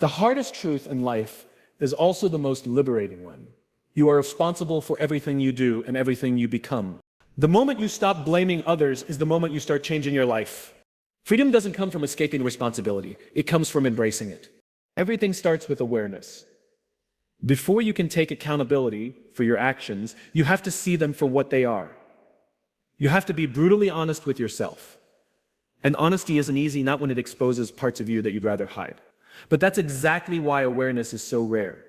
The hardest truth in life is also the most liberating one. You are responsible for everything you do and everything you become. The moment you stop blaming others is the moment you start changing your life. Freedom doesn't come from escaping responsibility. It comes from embracing it. Everything starts with awareness. Before you can take accountability for your actions, you have to see them for what they are. You have to be brutally honest with yourself. And honesty isn't easy, not when it exposes parts of you that you'd rather hide. But that's exactly why awareness is so rare.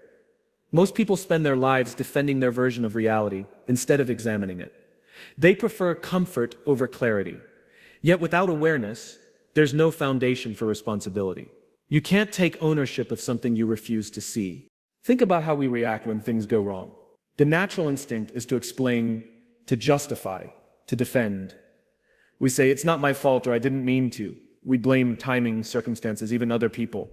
Most people spend their lives defending their version of reality instead of examining it. They prefer comfort over clarity. Yet without awareness, there's no foundation for responsibility. You can't take ownership of something you refuse to see. Think about how we react when things go wrong. The natural instinct is to explain, to justify, to defend. We say, it's not my fault, or I didn't mean to. We blame timing, circumstances, even other people.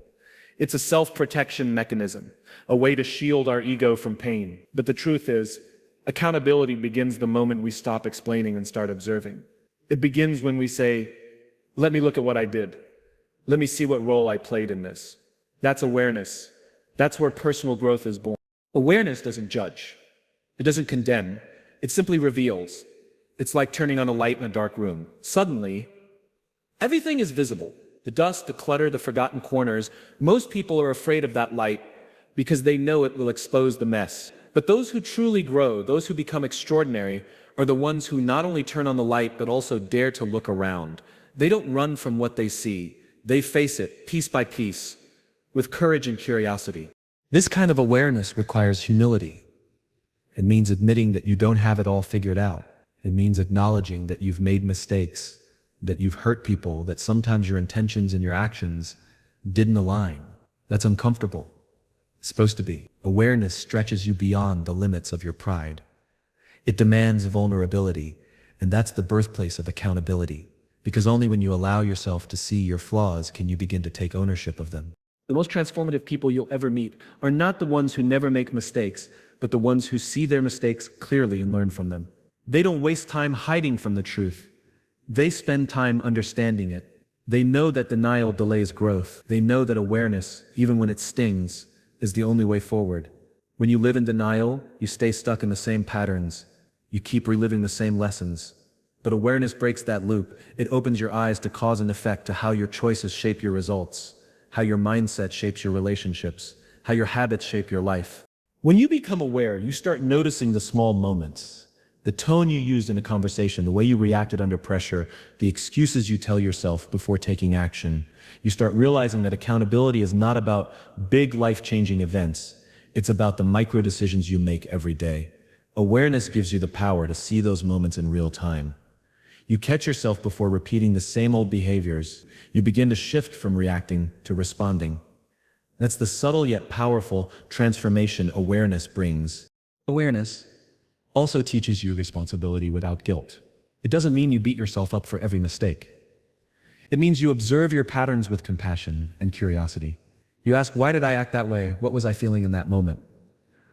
It's a self-protection mechanism, a way to shield our ego from pain. But the truth is, accountability begins the moment we stop explaining and start observing. It begins when we say, let me look at what I did. Let me see what role I played in this. That's awareness. That's where personal growth is born. Awareness doesn't judge. It doesn't condemn. It simply reveals. It's like turning on a light in a dark room. Suddenly, everything is visible. The dust, the clutter, the forgotten corners. Most people are afraid of that light because they know it will expose the mess. But those who truly grow, those who become extraordinary, are the ones who not only turn on the light but also dare to look around. They don't run from what they see. They face it, piece by piece, with courage and curiosity. This kind of awareness requires humility. It means admitting that you don't have it all figured out. It means acknowledging that you've made mistakes, that you've hurt people, that sometimes your intentions and your actions didn't align. That's uncomfortable. It's supposed to be. Awareness stretches you beyond the limits of your pride. It demands vulnerability, and that's the birthplace of accountability. Because only when you allow yourself to see your flaws can you begin to take ownership of them. The most transformative people you'll ever meet are not the ones who never make mistakes, but the ones who see their mistakes clearly and learn from them. They don't waste time hiding from the truth. They spend time understanding it. They know that denial delays growth. They know that awareness, even when it stings, is the only way forward. When you live in denial, you stay stuck in the same patterns. You keep reliving the same lessons. But awareness breaks that loop. It opens your eyes to cause and effect, to how your choices shape your results, how your mindset shapes your relationships, how your habits shape your life. When you become aware, you start noticing the small moments. The tone you used in a conversation, the way you reacted under pressure, the excuses you tell yourself before taking action. You start realizing that accountability is not about big life-changing events. It's about the micro decisions you make every day. Awareness gives you the power to see those moments in real time. You catch yourself before repeating the same old behaviors. You begin to shift from reacting to responding. That's the subtle yet powerful transformation awareness brings. Awareness also teaches you responsibility without guilt. It doesn't mean you beat yourself up for every mistake. It means you observe your patterns with compassion and curiosity. You ask, why did I act that way? What was I feeling in that moment?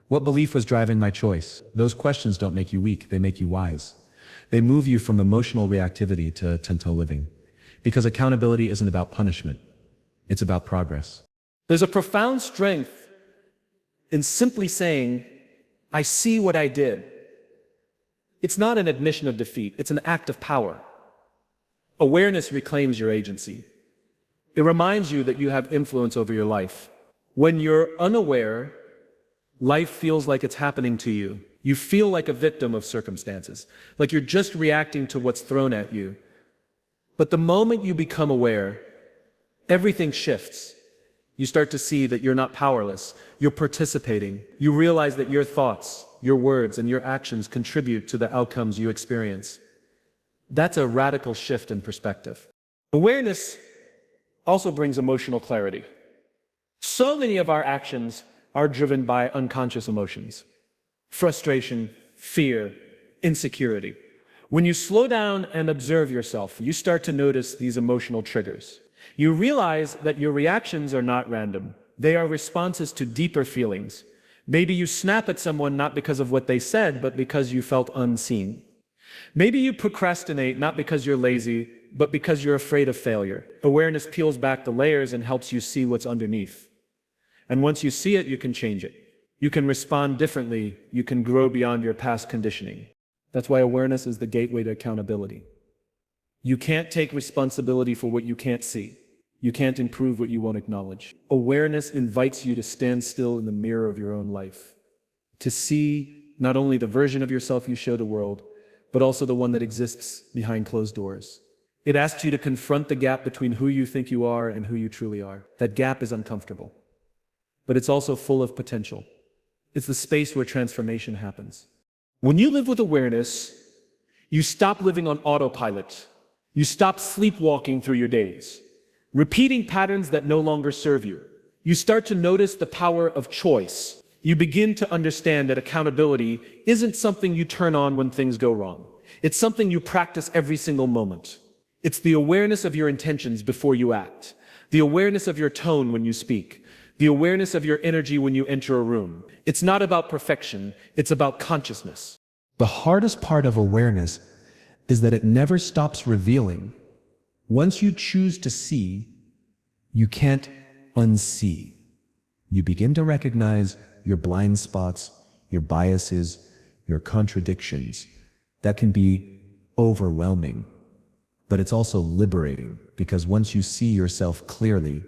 What belief was driving my choice? Those questions don't make you weak, they make you wise. They move you from emotional reactivity to attentive living. Because accountability isn't about punishment. It's about progress. There's a profound strength in simply saying, I see what I did. It's not an admission of defeat, it's an act of power. Awareness reclaims your agency. It reminds you that you have influence over your life. When you're unaware, life feels like it's happening to you. You feel like a victim of circumstances, like you're just reacting to what's thrown at you. But the moment you become aware, everything shifts. You start to see that you're not powerless, you're participating. You realize that your thoughts, your words, and your actions contribute to the outcomes you experience. That's a radical shift in perspective. Awareness also brings emotional clarity. So many of our actions are driven by unconscious emotions. Frustration, fear, insecurity. When you slow down and observe yourself, you start to notice these emotional triggers. You realize that your reactions are not random. They are responses to deeper feelings. Maybe you snap at someone not because of what they said, but because you felt unseen. Maybe you procrastinate not because you're lazy, but because you're afraid of failure. Awareness peels back the layers and helps you see what's underneath. And once you see it, you can change it. You can respond differently. You can grow beyond your past conditioning. That's why awareness is the gateway to accountability. You can't take responsibility for what you can't see. You can't improve what you won't acknowledge. Awareness invites you to stand still in the mirror of your own life, to see not only the version of yourself you show the world, but also the one that exists behind closed doors. It asks you to confront the gap between who you think you are and who you truly are. That gap is uncomfortable, but it's also full of potential. It's the space where transformation happens. When you live with awareness, you stop living on autopilot. You stop sleepwalking through your days, repeating patterns that no longer serve you. You start to notice the power of choice. You begin to understand that accountability isn't something you turn on when things go wrong. It's something you practice every single moment. It's the awareness of your intentions before you act, the awareness of your tone when you speak, the awareness of your energy when you enter a room. It's not about perfection, it's about consciousness. The hardest part of awareness is that it never stops revealing. Once you choose to see, you can't unsee. You begin to recognize your blind spots, your biases, your contradictions. That can be overwhelming, but it's also liberating, because once you see yourself clearly,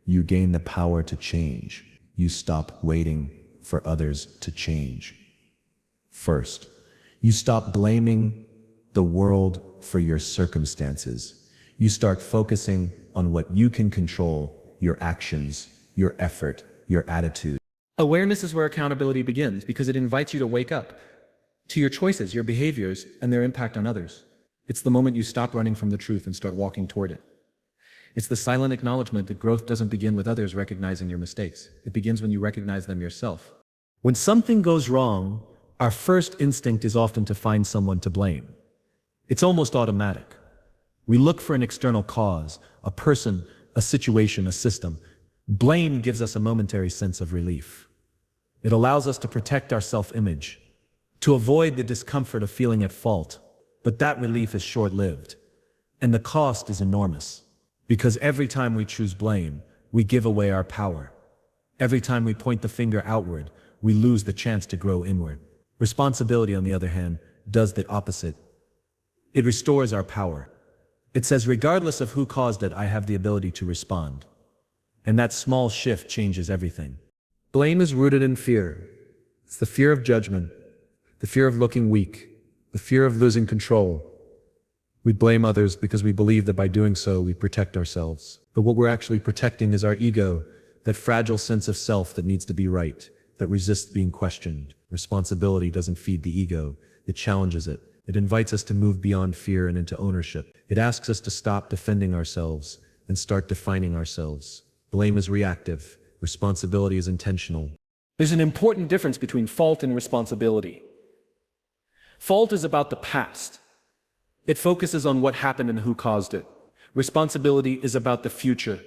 you gain the power to change. You stop waiting for others to change. First, you stop blaming the world for your circumstances. You start focusing on what you can control, your actions, your effort, your attitude. Awareness is where accountability begins, because it invites you to wake up to your choices, your behaviors, and their impact on others. It's the moment you stop running from the truth and start walking toward it. It's the silent acknowledgement that growth doesn't begin with others recognizing your mistakes. It begins when you recognize them yourself. When something goes wrong, our first instinct is often to find someone to blame. It's almost automatic. We look for an external cause, a person, a situation, a system. Blame gives us a momentary sense of relief. It allows us to protect our self-image, to avoid the discomfort of feeling at fault. But that relief is short-lived, and the cost is enormous. Because every time we choose blame, we give away our power. Every time we point the finger outward, we lose the chance to grow inward. Responsibility, on the other hand, does the opposite. It restores our power. It says, regardless of who caused it, I have the ability to respond. And that small shift changes everything. Blame is rooted in fear. It's the fear of judgment, the fear of looking weak, the fear of losing control. We blame others because we believe that by doing so, we protect ourselves. But what we're actually protecting is our ego, that fragile sense of self that needs to be right, that resists being questioned. Responsibility doesn't feed the ego, it challenges it. It invites us to move beyond fear and into ownership. It asks us to stop defending ourselves and start defining ourselves. Blame is reactive. Responsibility is intentional. There's an important difference between fault and responsibility. Fault is about the past. It focuses on what happened and who caused it. Responsibility is about the future.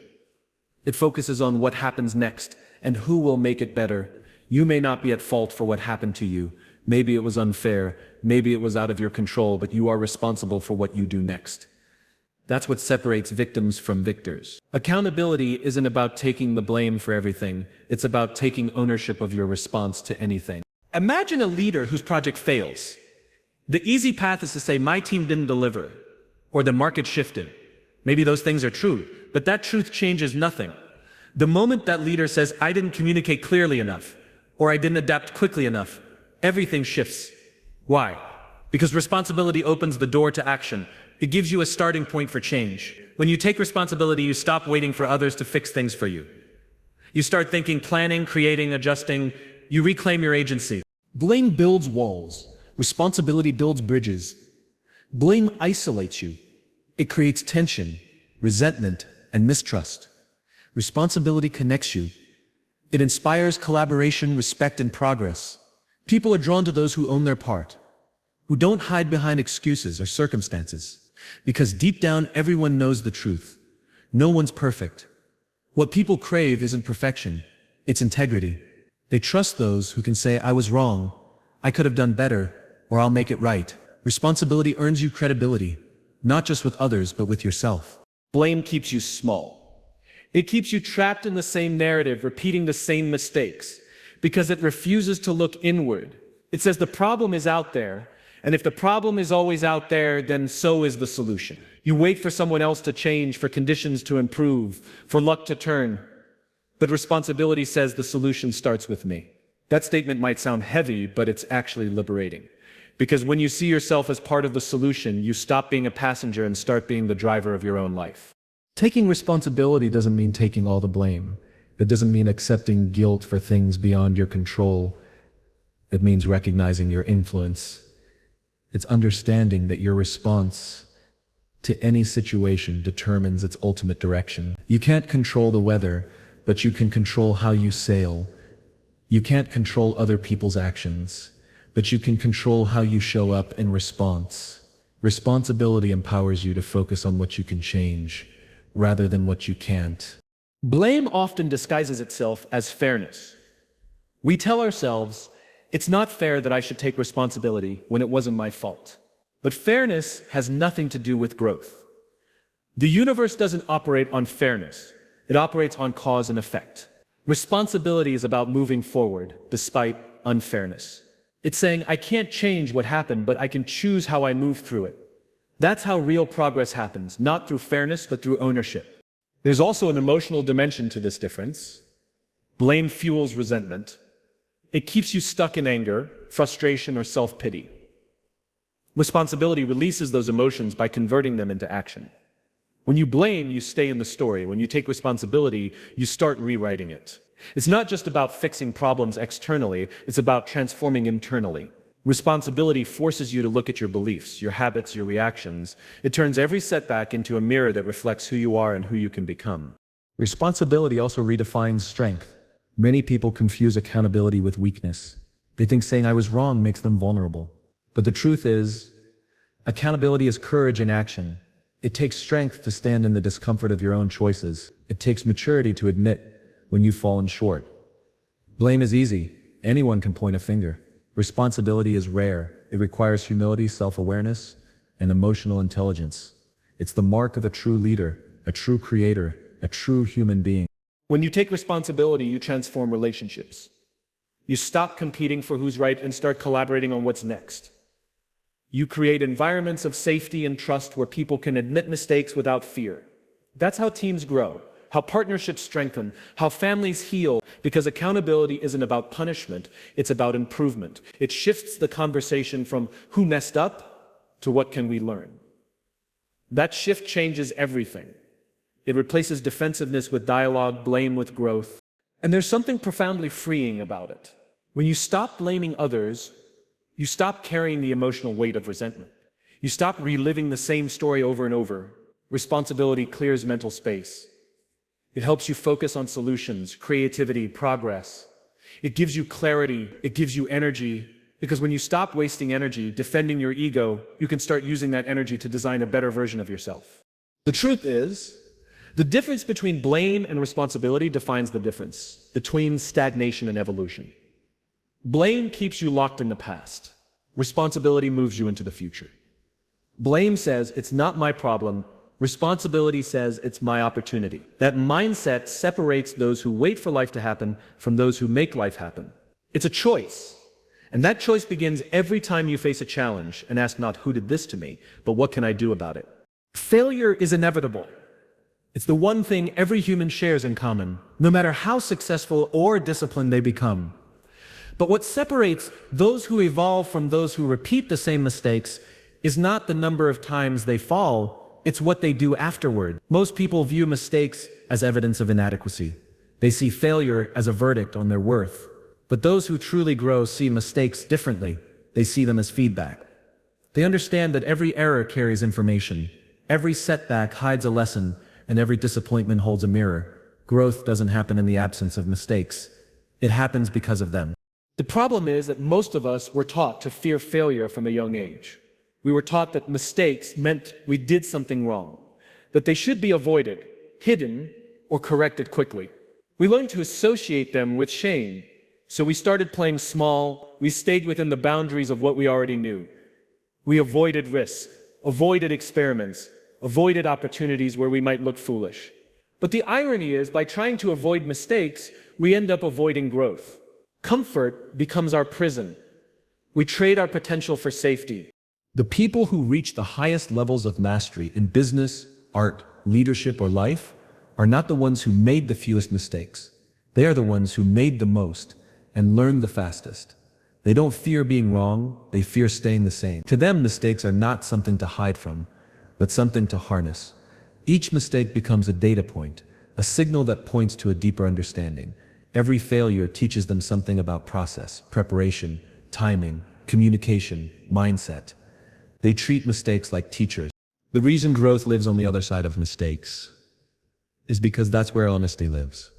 It focuses on what happens next and who will make it better. You may not be at fault for what happened to you. Maybe it was unfair, maybe it was out of your control, but you are responsible for what you do next. That's what separates victims from victors. Accountability isn't about taking the blame for everything. It's about taking ownership of your response to anything. Imagine a leader whose project fails. The easy path is to say, my team didn't deliver, or the market shifted. Maybe those things are true, but that truth changes nothing. The moment that leader says, I didn't communicate clearly enough, or I didn't adapt quickly enough, everything shifts. Why? Because responsibility opens the door to action. It gives you a starting point for change. When you take responsibility, you stop waiting for others to fix things for you. You start thinking, planning, creating, adjusting. You reclaim your agency. Blame builds walls. Responsibility builds bridges. Blame isolates you. It creates tension, resentment, and mistrust. Responsibility connects you. It inspires collaboration, respect, and progress. People are drawn to those who own their part, who don't hide behind excuses or circumstances, because deep down everyone knows the truth. No one's perfect. What people crave isn't perfection, it's integrity. They trust those who can say, I was wrong, I could have done better, or I'll make it right. Responsibility earns you credibility, not just with others, but with yourself. Blame keeps you small. It keeps you trapped in the same narrative, repeating the same mistakes, because it refuses to look inward. It says the problem is out there, and if the problem is always out there, then so is the solution. You wait for someone else to change, for conditions to improve, for luck to turn. But responsibility says the solution starts with me. That statement might sound heavy, but it's actually liberating. Because when you see yourself as part of the solution, you stop being a passenger and start being the driver of your own life. Taking responsibility doesn't mean taking all the blame. It doesn't mean accepting guilt for things beyond your control. It means recognizing your influence. It's understanding that your response to any situation determines its ultimate direction. You can't control the weather, but you can control how you sail. You can't control other people's actions, but you can control how you show up in response. Responsibility empowers you to focus on what you can change, rather than what you can't. Blame often disguises itself as fairness. We tell ourselves, it's not fair that I should take responsibility when it wasn't my fault. But fairness has nothing to do with growth. The universe doesn't operate on fairness. It operates on cause and effect. Responsibility is about moving forward despite unfairness. It's saying, I can't change what happened, but I can choose how I move through it. That's how real progress happens, not through fairness, but through ownership. There's also an emotional dimension to this difference. Blame fuels resentment. It keeps you stuck in anger, frustration, or self-pity. Responsibility releases those emotions by converting them into action. When you blame, you stay in the story. When you take responsibility, you start rewriting it. It's not just about fixing problems externally, it's about transforming internally. Responsibility forces you to look at your beliefs, your habits, your reactions. It turns every setback into a mirror that reflects who you are and who you can become. Responsibility also redefines strength. Many people confuse accountability with weakness. They think saying I was wrong makes them vulnerable. But the truth is, accountability is courage in action. It takes strength to stand in the discomfort of your own choices. It takes maturity to admit when you've fallen short. Blame is easy. Anyone can point a finger. Responsibility is rare. It requires humility, self-awareness, and emotional intelligence. It's the mark of a true leader, a true creator, a true human being. When you take responsibility, you transform relationships. You stop competing for who's right and start collaborating on what's next. You create environments of safety and trust where people can admit mistakes without fear. That's how teams grow, how partnerships strengthen, how families heal, because accountability isn't about punishment, it's about improvement. It shifts the conversation from who messed up to what can we learn. That shift changes everything. It replaces defensiveness with dialogue, blame with growth. And there's something profoundly freeing about it. When you stop blaming others, you stop carrying the emotional weight of resentment. You stop reliving the same story over and over. Responsibility clears mental space. It helps you focus on solutions, creativity, progress. It gives you clarity. It gives you energy. Because when you stop wasting energy defending your ego, you can start using that energy to design a better version of yourself. The truth is, the difference between blame and responsibility defines the difference between stagnation and evolution. Blame keeps you locked in the past. Responsibility moves you into the future. Blame says, it's not my problem. Responsibility says, it's my opportunity. That mindset separates those who wait for life to happen from those who make life happen. It's a choice. And that choice begins every time you face a challenge and ask not who did this to me, but what can I do about it? Failure is inevitable. It's the one thing every human shares in common, no matter how successful or disciplined they become. But what separates those who evolve from those who repeat the same mistakes is not the number of times they fall, it's what they do afterward. Most people view mistakes as evidence of inadequacy. They see failure as a verdict on their worth. But those who truly grow see mistakes differently. They see them as feedback. They understand that every error carries information. Every setback hides a lesson, and every disappointment holds a mirror. Growth doesn't happen in the absence of mistakes. It happens because of them. The problem is that most of us were taught to fear failure from a young age. We were taught that mistakes meant we did something wrong, that they should be avoided, hidden, or corrected quickly. We learned to associate them with shame, so we started playing small. We stayed within the boundaries of what we already knew. We avoided risk, avoided experiments, avoided opportunities where we might look foolish. But the irony is, by trying to avoid mistakes, we end up avoiding growth. Comfort becomes our prison. We trade our potential for safety. The people who reach the highest levels of mastery in business, art, leadership, or life are not the ones who made the fewest mistakes. They are the ones who made the most and learned the fastest. They don't fear being wrong, they fear staying the same. To them, mistakes are not something to hide from, but something to harness. Each mistake becomes a data point, a signal that points to a deeper understanding. Every failure teaches them something about process, preparation, timing, communication, mindset. They treat mistakes like teachers. The reason growth lives on the other side of mistakes is because that's where honesty lives.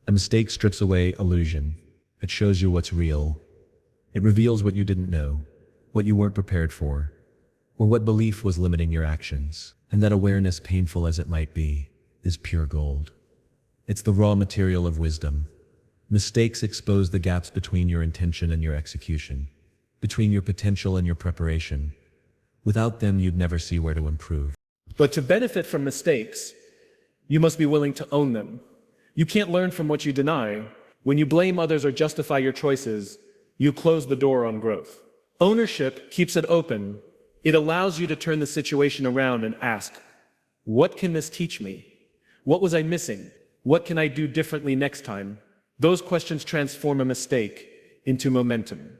A mistake strips away illusion. It shows you what's real. It reveals what you didn't know, what you weren't prepared for, or what belief was limiting your actions. And that awareness, painful as it might be, is pure gold. It's the raw material of wisdom. Mistakes expose the gaps between your intention and your execution, between your potential and your preparation. Without them, you'd never see where to improve. But to benefit from mistakes, you must be willing to own them. You can't learn from what you deny. When you blame others or justify your choices, you close the door on growth. Ownership keeps it open. It allows you to turn the situation around and ask, what can this teach me? What was I missing? What can I do differently next time? Those questions transform a mistake into momentum.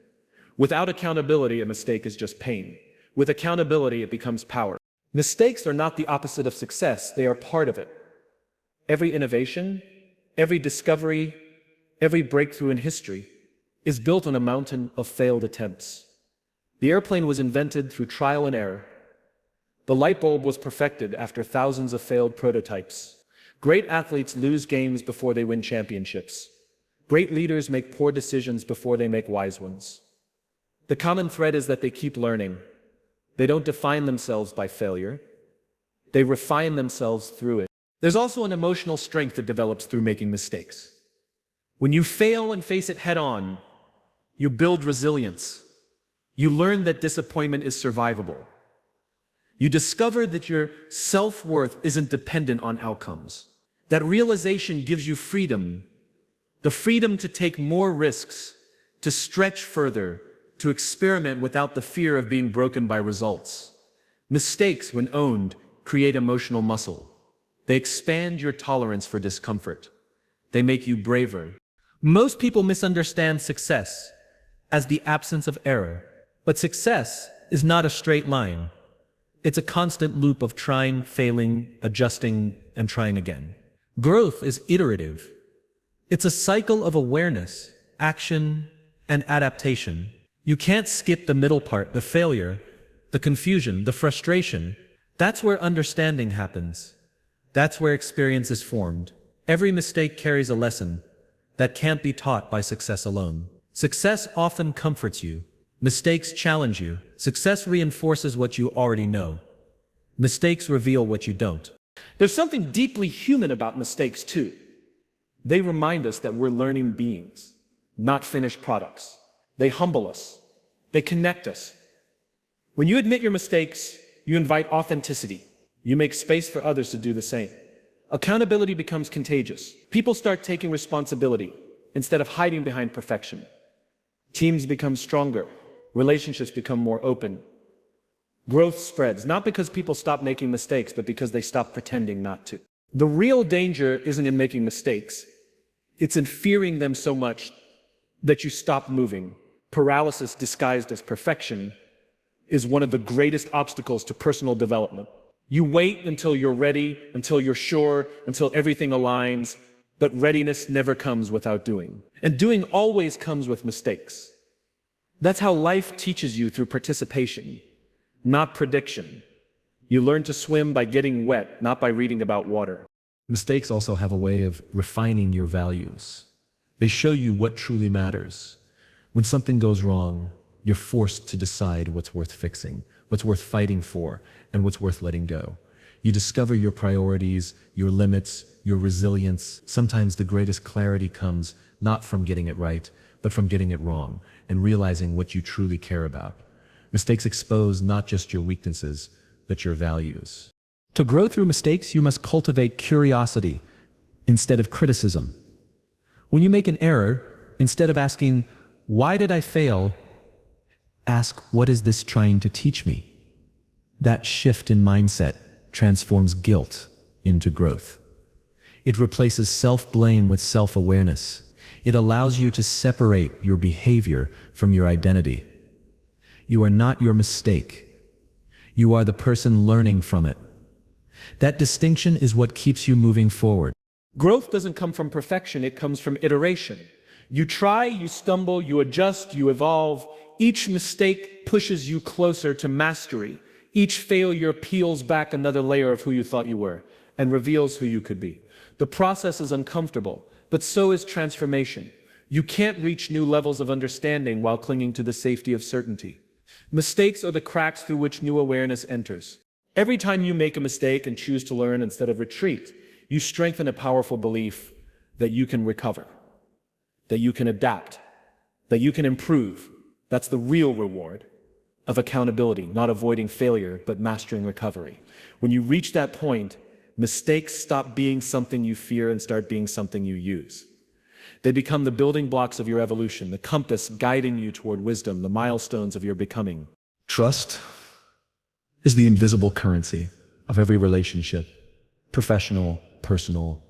Without accountability, a mistake is just pain. With accountability, it becomes power. Mistakes are not the opposite of success, they are part of it. Every innovation, every discovery, every breakthrough in history is built on a mountain of failed attempts. The airplane was invented through trial and error. The light bulb was perfected after thousands of failed prototypes. Great athletes lose games before they win championships. Great leaders make poor decisions before they make wise ones. The common thread is that they keep learning. They don't define themselves by failure. They refine themselves through it. There's also an emotional strength that develops through making mistakes. When you fail and face it head on, you build resilience. You learn that disappointment is survivable. You discover that your self-worth isn't dependent on outcomes. That realization gives you freedom, the freedom to take more risks, to stretch further, to experiment without the fear of being broken by results. Mistakes, when owned, create emotional muscle. They expand your tolerance for discomfort. They make you braver. Most people misunderstand success as the absence of error. But success is not a straight line. It's a constant loop of trying, failing, adjusting, and trying again. Growth is iterative. It's a cycle of awareness, action, and adaptation. You can't skip the middle part, the failure, the confusion, the frustration. That's where understanding happens. That's where experience is formed. Every mistake carries a lesson that can't be taught by success alone. Success often comforts you. Mistakes challenge you. Success reinforces what you already know. Mistakes reveal what you don't. There's something deeply human about mistakes too. They remind us that we're learning beings, not finished products. They humble us. They connect us. When you admit your mistakes, you invite authenticity. You make space for others to do the same. Accountability becomes contagious. People start taking responsibility instead of hiding behind perfection. Teams become stronger. Relationships become more open. Growth spreads, not because people stop making mistakes, but because they stop pretending not to. The real danger isn't in making mistakes. It's in fearing them so much that you stop moving. Paralysis disguised as perfection is one of the greatest obstacles to personal development. You wait until you're ready, until you're sure, until everything aligns, but readiness never comes without doing. And doing always comes with mistakes. That's how life teaches you, through participation, not prediction. You learn to swim by getting wet, not by reading about water. Mistakes also have a way of refining your values. They show you what truly matters. When something goes wrong, you're forced to decide what's worth fixing, what's worth fighting for, and what's worth letting go. You discover your priorities, your limits, your resilience. Sometimes the greatest clarity comes not from getting it right, but from getting it wrong and realizing what you truly care about. Mistakes expose not just your weaknesses, but your values. To grow through mistakes, you must cultivate curiosity. instead of criticism. When you make an error, instead of asking, "Why did I fail?" ask, "What is this trying to teach me?" That shift in mindset transforms guilt into growth. It replaces self-blame with self-awareness. It allows you to separate your behavior from your identity. You are not your mistake. You are the person learning from it. That distinction is what keeps you moving forward. Growth doesn't come from perfection, it comes from iteration. You try, you stumble, you adjust, you evolve. Each mistake pushes you closer to mastery. Each failure peels back another layer of who you thought you were and reveals who you could be. The process is uncomfortable, but so is transformation. You can't reach new levels of understanding while clinging to the safety of certainty. Mistakes are the cracks through which new awareness enters. Every time you make a mistake and choose to learn instead of retreat, you strengthen a powerful belief that you can recover, that you can adapt, that you can improve. That's the real reward of accountability, not avoiding failure, but mastering recovery. When you reach that point, mistakes stop being something you fear and start being something you use. They become the building blocks of your evolution, the compass guiding you toward wisdom, the milestones of your becoming. Trust is the invisible currency of every relationship, professional, personal,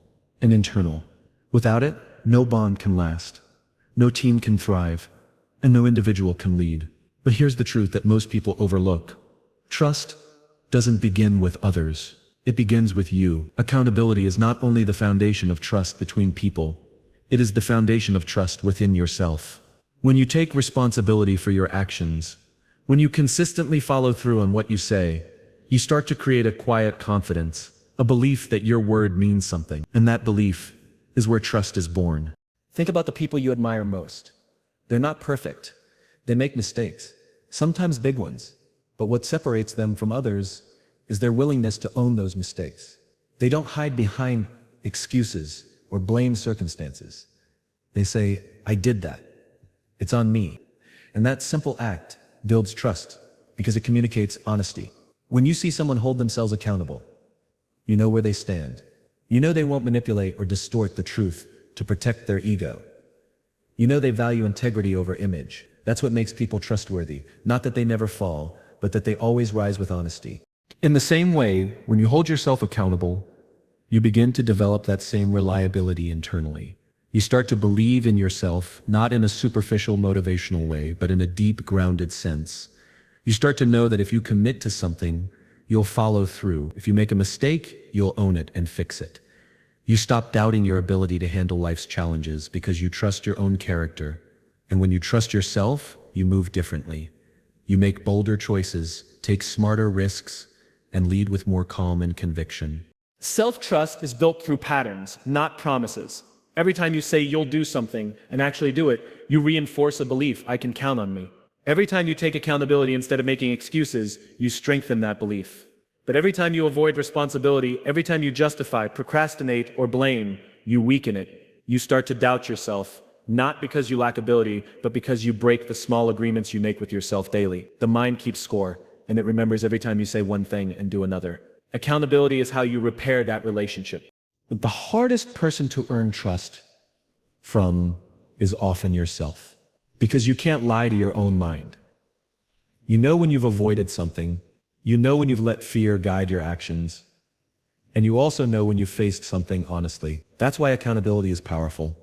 and internal. Without it, no bond can last, no team can thrive, and no individual can lead. But here's the truth that most people overlook. Trust doesn't begin with others. It begins with you. Accountability is not only the foundation of trust between people, it is the foundation of trust within yourself. When you take responsibility for your actions, when you consistently follow through on what you say, you start to create a quiet confidence, a belief that your word means something. And that belief is where trust is born. Think about the people you admire most. They're not perfect. They make mistakes, sometimes big ones. But what separates them from others is their willingness to own those mistakes. They don't hide behind excuses or blame circumstances. They say, "I did that. It's on me." And that simple act builds trust because it communicates honesty. When you see someone hold themselves accountable, you know where they stand. You know they won't manipulate or distort the truth to protect their ego. You know they value integrity over image. That's what makes people trustworthy. Not that they never fall, but that they always rise with honesty. In the same way, when you hold yourself accountable, you begin to develop that same reliability internally. You start to believe in yourself, not in a superficial motivational way, but in a deep, grounded sense. You start to know that if you commit to something, you'll follow through. If you make a mistake, you'll own it and fix it. You stop doubting your ability to handle life's challenges because you trust your own character. And when you trust yourself, you move differently. You make bolder choices, take smarter risks, and lead with more calm and conviction. Self-trust is built through patterns, not promises. Every time you say you'll do something and actually do it, you reinforce a belief, "I can count on me." Every time you take accountability instead of making excuses, you strengthen that belief. But every time you avoid responsibility, every time you justify, procrastinate, or blame, you weaken it. You start to doubt yourself, not because you lack ability, but because you break the small agreements you make with yourself daily. The mind keeps score, and it remembers every time you say one thing and do another. Accountability is how you repair that relationship. But the hardest person to earn trust from is often yourself. Because you can't lie to your own mind. You know when you've avoided something, you know when you've let fear guide your actions, and you also know when you've faced something honestly. That's why accountability is powerful.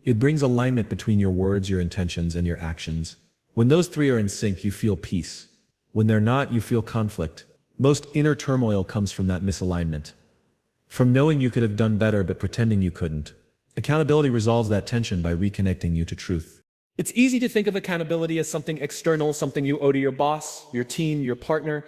It brings alignment between your words, your intentions, and your actions. When those three are in sync, you feel peace. When they're not, you feel conflict. Most inner turmoil comes from that misalignment. From knowing you could have done better but pretending you couldn't. Accountability resolves that tension by reconnecting you to truth. It's easy to think of accountability as something external, something you owe to your boss, your team, your partner.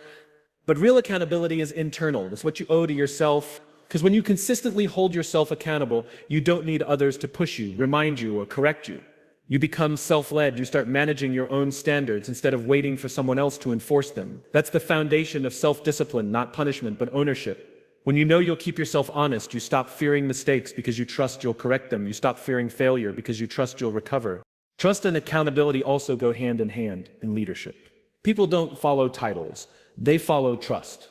But real accountability is internal. It's what you owe to yourself. Because when you consistently hold yourself accountable, you don't need others to push you, remind you, or correct you. You become self-led. You start managing your own standards instead of waiting for someone else to enforce them. That's the foundation of self-discipline, not punishment, but ownership. When you know you'll keep yourself honest, you stop fearing mistakes because you trust you'll correct them. You stop fearing failure because you trust you'll recover. Trust and accountability also go hand in hand in leadership. People don't follow titles. They follow trust.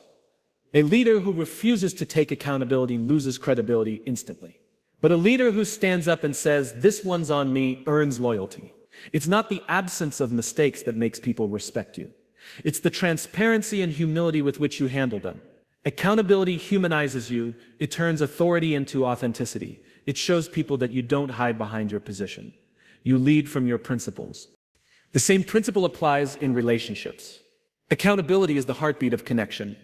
A leader who refuses to take accountability loses credibility instantly. But a leader who stands up and says, "This one's on me," earns loyalty. It's not the absence of mistakes that makes people respect you. It's the transparency and humility with which you handle them. Accountability humanizes you. It turns authority into authenticity. It shows people that you don't hide behind your position. You lead from your principles. The same principle applies in relationships. Accountability is the heartbeat of connection.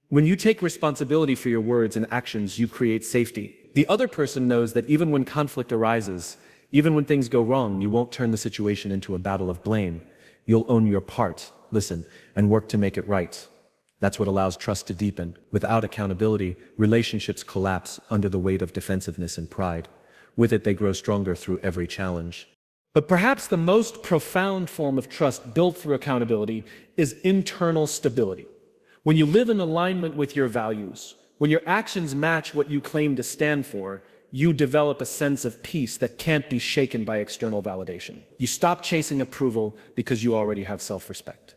When you take responsibility for your words and actions, you create safety. The other person knows that even when conflict arises, even when things go wrong, you won't turn the situation into a battle of blame. You'll own your part, listen, and work to make it right. That's what allows trust to deepen. Without accountability, relationships collapse under the weight of defensiveness and pride. With it, they grow stronger through every challenge. But perhaps the most profound form of trust built through accountability is internal stability. When you live in alignment with your values, when your actions match what you claim to stand for, you develop a sense of peace that can't be shaken by external validation. You stop chasing approval because you already have self-respect.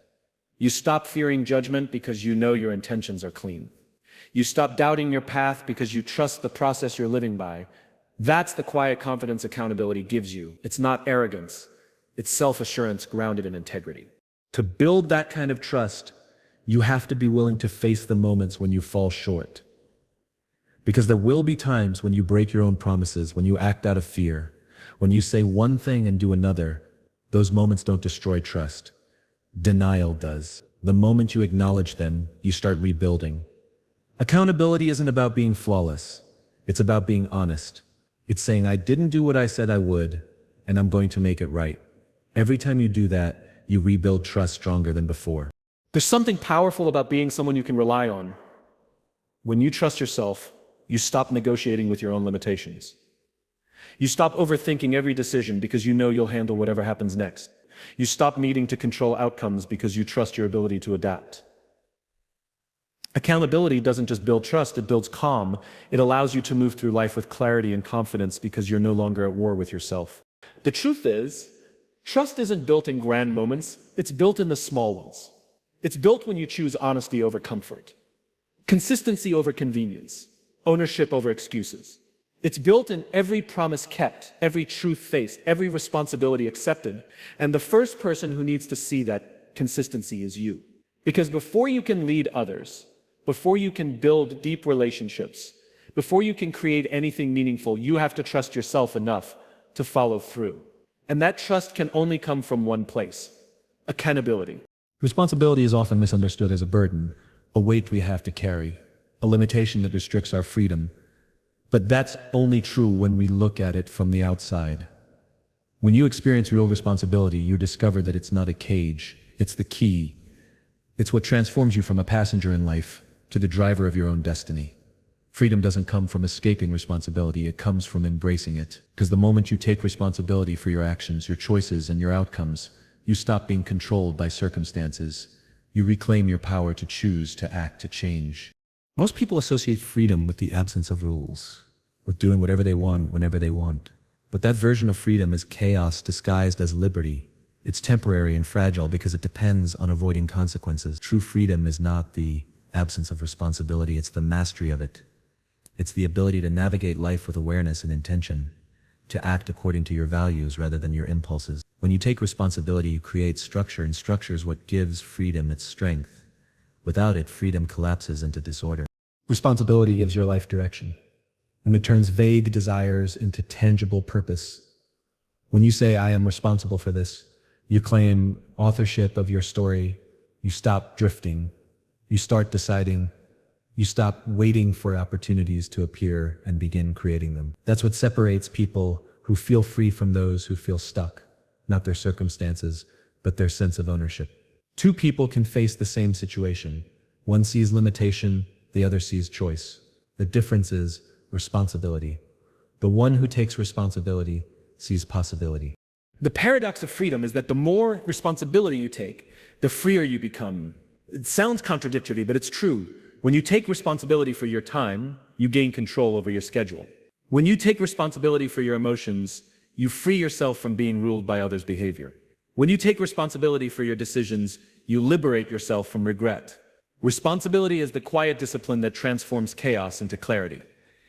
You stop fearing judgment because you know your intentions are clean. You stop doubting your path because you trust the process you're living by. That's the quiet confidence accountability gives you. It's not arrogance. It's self-assurance grounded in integrity. To build that kind of trust, you have to be willing to face the moments when you fall short. Because there will be times when you break your own promises, when you act out of fear, when you say one thing and do another. Those moments don't destroy trust. Denial does. The moment you acknowledge them, you start rebuilding. Accountability isn't about being flawless. It's about being honest. It's saying, I didn't do what I said I would, and I'm going to make it right. Every time you do that, you rebuild trust stronger than before. There's something powerful about being someone you can rely on. When you trust yourself, you stop negotiating with your own limitations. You stop overthinking every decision because you know you'll handle whatever happens next. You stop needing to control outcomes because you trust your ability to adapt. Accountability doesn't just build trust, it builds calm. It allows you to move through life with clarity and confidence because you're no longer at war with yourself. The truth is, trust isn't built in grand moments, it's built in the small ones. It's built when you choose honesty over comfort, consistency over convenience, ownership over excuses. It's built in every promise kept, every truth faced, every responsibility accepted. And the first person who needs to see that consistency is you. Because before you can lead others, before you can build deep relationships, before you can create anything meaningful, you have to trust yourself enough to follow through. And that trust can only come from one place: accountability. Responsibility is often misunderstood as a burden, a weight we have to carry, a limitation that restricts our freedom. But that's only true when we look at it from the outside. When you experience real responsibility, you discover that it's not a cage, it's the key. It's what transforms you from a passenger in life to the driver of your own destiny. Freedom doesn't come from escaping responsibility, it comes from embracing it. Because the moment you take responsibility for your actions, your choices, and your outcomes, you stop being controlled by circumstances. You reclaim your power to choose, to act, to change. Most people associate freedom with the absence of rules, with doing whatever they want, whenever they want. But that version of freedom is chaos disguised as liberty. It's temporary and fragile because it depends on avoiding consequences. True freedom is not the absence of responsibility, it's the mastery of it. It's the ability to navigate life with awareness and intention, to act according to your values rather than your impulses. When you take responsibility, you create structure, and structure is what gives freedom its strength. Without it, freedom collapses into disorder. Responsibility gives your life direction, and it turns vague desires into tangible purpose. When you say, I am responsible for this, you claim authorship of your story. You stop drifting. You start deciding. You stop waiting for opportunities to appear and begin creating them. That's what separates people who feel free from those who feel stuck, not their circumstances, but their sense of ownership. Two people can face the same situation. One sees limitation, the other sees choice. The difference is responsibility. The one who takes responsibility sees possibility. The paradox of freedom is that the more responsibility you take, the freer you become. It sounds contradictory, but it's true. When you take responsibility for your time, you gain control over your schedule. When you take responsibility for your emotions, you free yourself from being ruled by others' behavior. When you take responsibility for your decisions, you liberate yourself from regret. Responsibility is the quiet discipline that transforms chaos into clarity.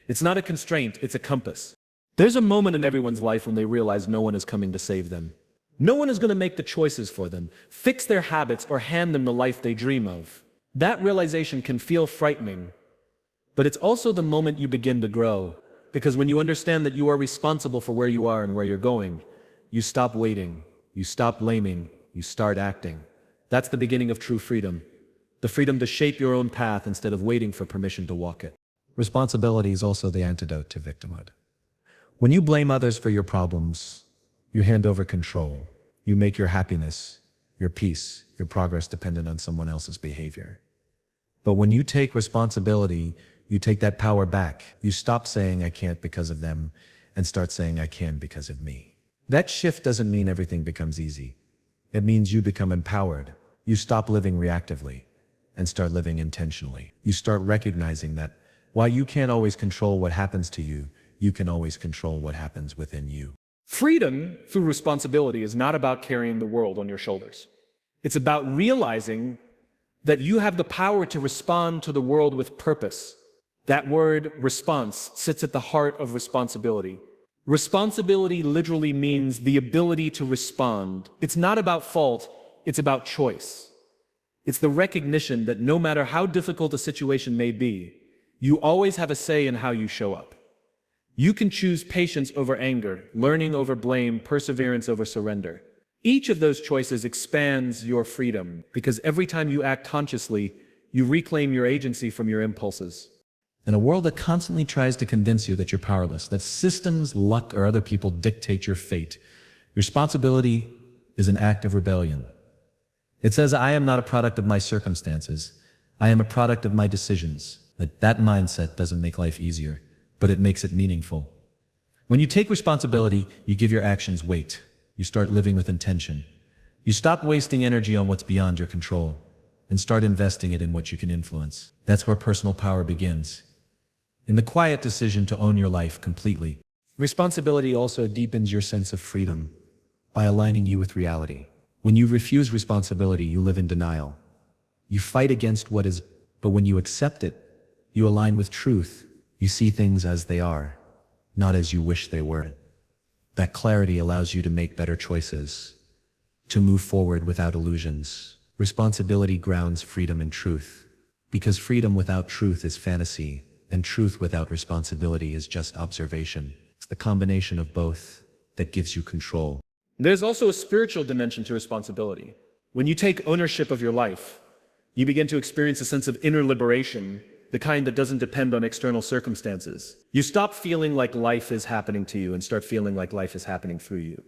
It's not a constraint, it's a compass. There's a moment in everyone's life when they realize no one is coming to save them. No one is going to make the choices for them, fix their habits, or hand them the life they dream of. That realization can feel frightening, but it's also the moment you begin to grow. Because when you understand that you are responsible for where you are and where you're going, you stop waiting, you stop blaming, you start acting. That's the beginning of true freedom. The freedom to shape your own path instead of waiting for permission to walk it. Responsibility is also the antidote to victimhood. When you blame others for your problems, you hand over control. You make your happiness, your peace, your progress dependent on someone else's behavior. But when you take responsibility, you take that power back. You stop saying I can't because of them and start saying I can because of me. That shift doesn't mean everything becomes easy. It means you become empowered. You stop living reactively and start living intentionally. You start recognizing that while you can't always control what happens to you, you can always control what happens within you. Freedom through responsibility is not about carrying the world on your shoulders. It's about realizing that you have the power to respond to the world with purpose. That word, response, sits at the heart of responsibility. Responsibility literally means the ability to respond. It's not about fault, it's about choice. It's the recognition that no matter how difficult a situation may be, you always have a say in how you show up. You can choose patience over anger, learning over blame, perseverance over surrender. Each of those choices expands your freedom, because every time you act consciously, you reclaim your agency from your impulses. In a world that constantly tries to convince you that you're powerless, that systems, luck, or other people dictate your fate, responsibility is an act of rebellion. It says, I am not a product of my circumstances. I am a product of my decisions. That mindset doesn't make life easier, but it makes it meaningful. When you take responsibility, you give your actions weight. You start living with intention. You stop wasting energy on what's beyond your control and start investing it in what you can influence. That's where personal power begins. In the quiet decision to own your life completely. Responsibility also deepens your sense of freedom by aligning you with reality. When you refuse responsibility, you live in denial. You fight against what is, but when you accept it, you align with truth. You see things as they are, not as you wish they were. That clarity allows you to make better choices, to move forward without illusions. Responsibility grounds freedom in truth, because freedom without truth is fantasy, and truth without responsibility is just observation. It's the combination of both that gives you control. There's also a spiritual dimension to responsibility. When you take ownership of your life, you begin to experience a sense of inner liberation, the kind that doesn't depend on external circumstances. You stop feeling like life is happening to you and start feeling like life is happening through you.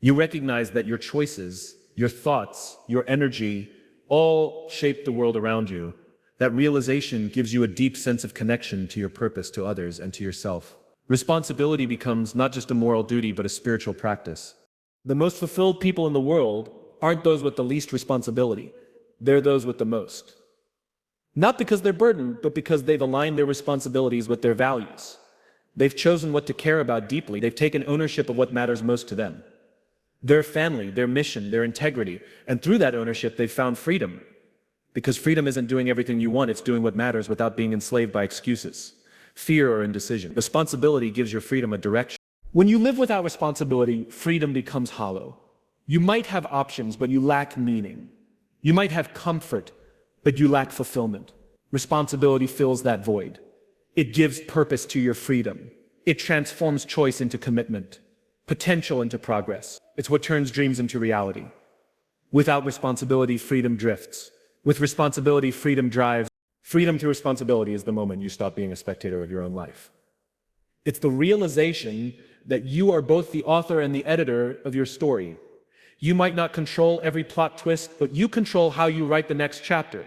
You recognize that your choices, your thoughts, your energy, all shape the world around you. That realization gives you a deep sense of connection to your purpose, to others, and to yourself. Responsibility becomes not just a moral duty, but a spiritual practice. The most fulfilled people in the world aren't those with the least responsibility. They're those with the most. Not because they're burdened, but because they've aligned their responsibilities with their values. They've chosen what to care about deeply. They've taken ownership of what matters most to them. Their family, their mission, their integrity. And through that ownership, they've found freedom. Because freedom isn't doing everything you want, it's doing what matters without being enslaved by excuses, fear, or indecision. Responsibility gives your freedom a direction. When you live without responsibility, freedom becomes hollow. You might have options, but you lack meaning. You might have comfort, but you lack fulfillment. Responsibility fills that void. It gives purpose to your freedom. It transforms choice into commitment, potential into progress. It's what turns dreams into reality. Without responsibility, freedom drifts. With responsibility, freedom drives. Freedom through responsibility is the moment you stop being a spectator of your own life. It's the realization that you are both the author and the editor of your story. You might not control every plot twist, but you control how you write the next chapter.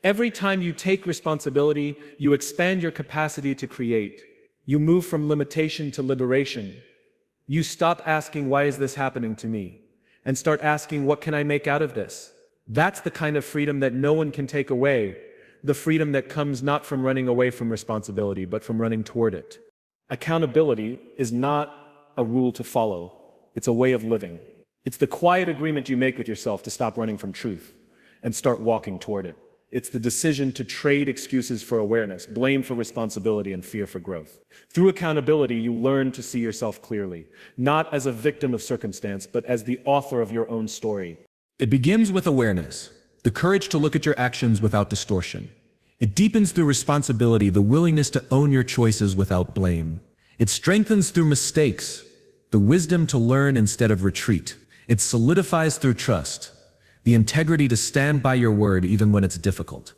Every time you take responsibility, you expand your capacity to create. You move from limitation to liberation. You stop asking, why is this happening to me? And start asking, what can I make out of this? That's the kind of freedom that no one can take away. The freedom that comes not from running away from responsibility, but from running toward it. Accountability is not a rule to follow. It's a way of living. It's the quiet agreement you make with yourself to stop running from truth and start walking toward it. It's the decision to trade excuses for awareness, blame for responsibility, and fear for growth. Through accountability, you learn to see yourself clearly, not as a victim of circumstance, but as the author of your own story. It begins with awareness, the courage to look at your actions without distortion. It deepens through responsibility, the willingness to own your choices without blame. It strengthens through mistakes, the wisdom to learn instead of retreat. It solidifies through trust, the integrity to stand by your word even when it's difficult.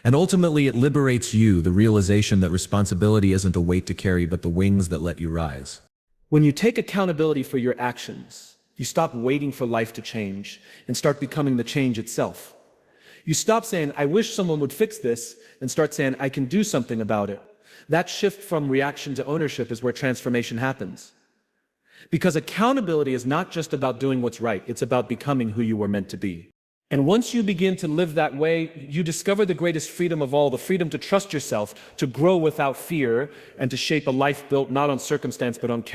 And ultimately, it liberates you, the realization that responsibility isn't a weight to carry, but the wings that let you rise. When you take accountability for your actions, you stop waiting for life to change and start becoming the change itself. You stop saying, I wish someone would fix this, and start saying, I can do something about it. That shift from reaction to ownership is where transformation happens. Because accountability is not just about doing what's right, it's about becoming who you were meant to be. And once you begin to live that way, you discover the greatest freedom of all, the freedom to trust yourself, to grow without fear, and to shape a life built not on circumstance but on character.